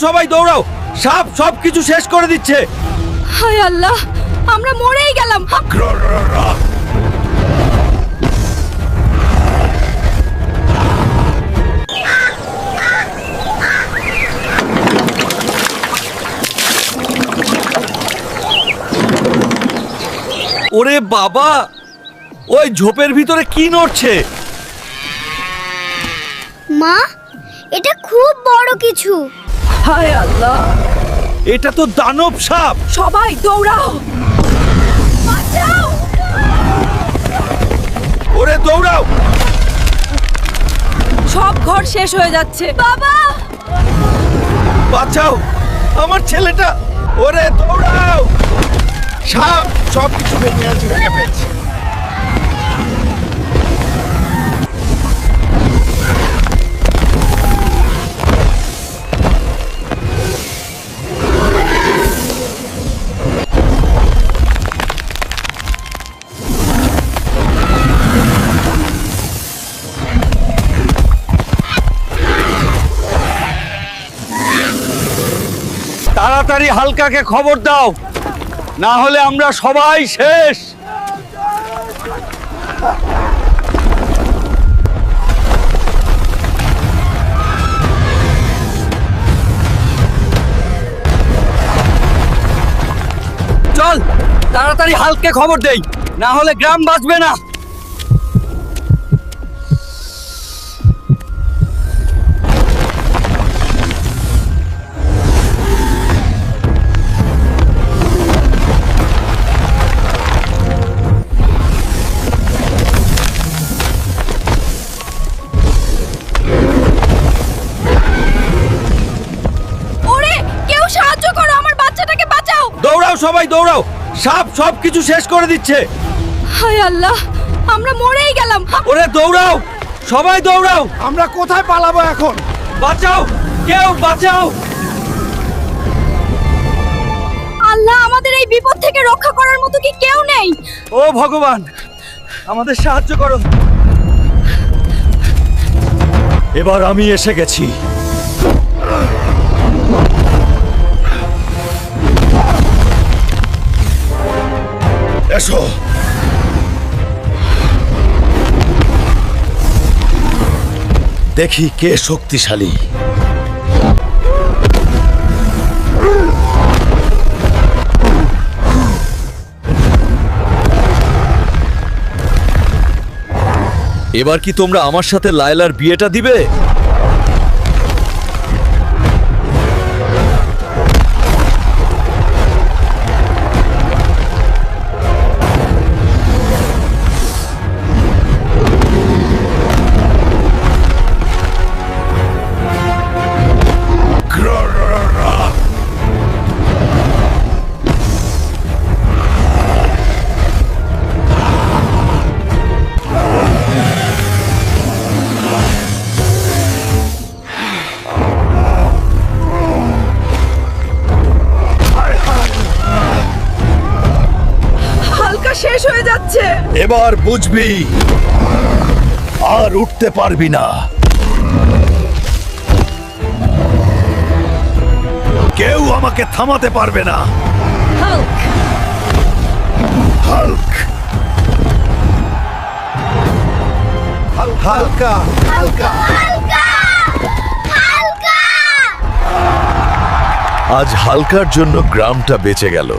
সবাই দৌড়াও, সাপ সবকিছু শেষ করে দিচ্ছে। হায় আল্লাহ, আমরা মরেই গেলাম। ওরে বাবা, ওই ঝোপের ভিতরে কি নড়ছে? মা, এটা খুব বড় কিছু। হায় আল্লাহ, এটা তো দানব সাপ। সবাই দৌড়াও, বাঁচাও। ওরে দৌড়াও। সব ঘর শেষ হয়ে যাচ্ছে। বাবা, বাঁচাও আমার ছেলেটা। ওরে দৌড়াও। সাপ সবকিছু ভেঙে ফেলছে। তাড়াতাড়ি হালকাকে খবর দাও, না হলে আমরা সবাই শেষ। চল তাড়াতাড়ি হালকে খবর দেই, না হলে গ্রাম বাঁচবে না। দৌড়াও সবাই দৌড়াও, সাপ সবকিছু শেষ করে দিচ্ছে। হায় আল্লাহ, আমরা মরেই গেলাম। ওরে দৌড়াও, সবাই দৌড়াও। আমরা কোথায় পালাবো এখন? বাঁচাও, কেউ বাঁচাও। আল্লাহ, আমাদের এই বিপদ থেকে রক্ষা করার মতো কি কেউ নেই? ও ভগবান, আমাদের সাহায্য করো। এবার আমি এসে গেছি। এসো। দেখি কে শক্তিশালী। এবার কি তোমরা আমার সাথে লায়লার বিয়েটা দিবে? শেষ হয়ে যাচ্ছে। এবার বুঝবি, আর উঠতে পারবি না। কেউ আমাকে থামাতে পারবে না। হাল্ক, হাল্ক, হালকা, হালকা, আজ হালকার জন্য গ্রামটা বেঁচে গেল।